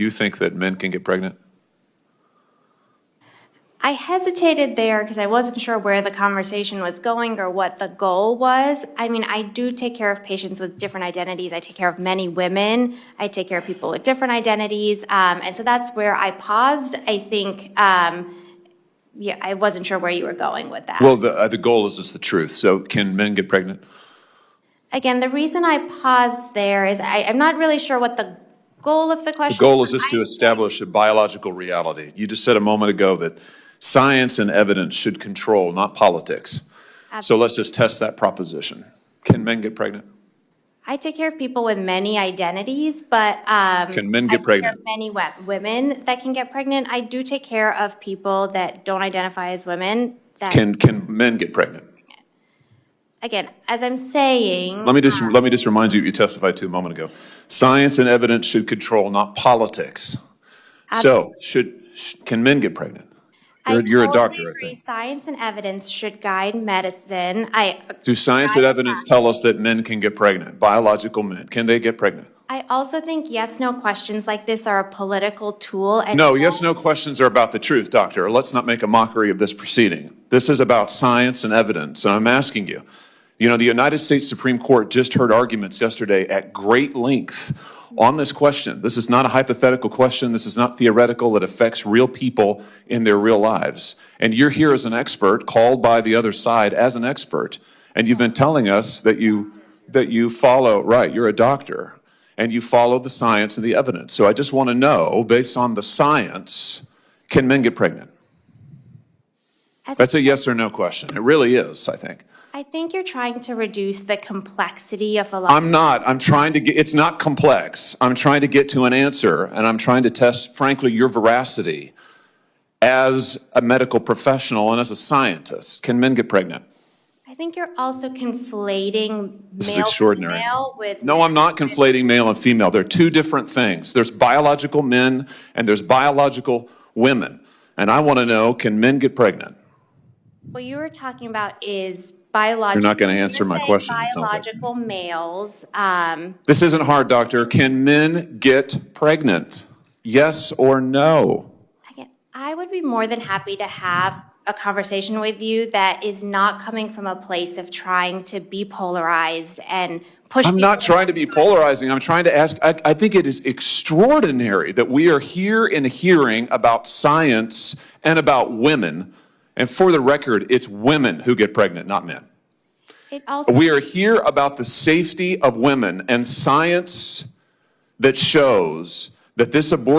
You think that men can get pregnant? I hesitated there because I wasn't sure where the conversation was going or what the goal was. I mean, I do take care of patients with different identities. I take care of many women. I take care of people with different identities. And so that's where I paused. I think, yeah, I wasn't sure where you were going with that. Well, the goal is just the truth. So can men get pregnant? Again, the reason I paused there is I'm not really sure what the goal of the question is. The goal is just to establish a biological reality. You just said a moment ago that science and evidence should control, not politics. Absolutely. So let's just test that proposition. Can men get pregnant? I take care of people with many identities, but Can men get pregnant? I take care of many women that can get pregnant. I do take care of people that don't identify as women. That Can men get pregnant? Again, as I'm saying, Let me just remind you what you testified to a moment ago. Science and evidence should control, not politics. So can men get pregnant? You're a doctor, I think. Science and evidence should guide medicine. Do science and evidence tell us that men can get pregnant? Biological men, can they get pregnant? I also think yes/no questions like this are a political tool. And No, yes/no questions are about the truth, doctor. Let's not make a mockery of this proceeding. This is about science and evidence, and I'm asking you. You know, the United States Supreme Court just heard arguments yesterday at great length on this question. This is not a hypothetical question. This is not theoretical. It affects real people in their real lives. And you're here as an expert, called by the other side as an expert, and you've been telling us that you follow, right, you're a doctor, and you follow the science and the evidence. So I just want to know, based on the science, can men get pregnant? That's a yes or no question. It really is, I think. I think you're trying to reduce the complexity of a lot. I'm not. I'm trying to get, it's not complex. I'm trying to get to an answer, and I'm trying to test, frankly, your veracity as a medical professional and as a scientist. Can men get pregnant? I think you're also conflating This is male extraordinary. female with. No, I'm not conflating male and female. They're two different things. There's biological men and there's biological women. And I want to know, can men get pregnant? What you were talking about is biological. You're not going to answer my question, it sounds like. Biological males. This isn't hard, doctor. Can men get pregnant? Yes or no? Again, I would be more than happy to have a conversation with you that is not coming from a place of trying to be polarized and push. I'm not trying to be polarizing. I'm trying to ask, I think it is extraordinary that we are here in a hearing about science and about women. And for the record, it's women who get pregnant, not men. We are here about the safety of women and science that shows that this abortion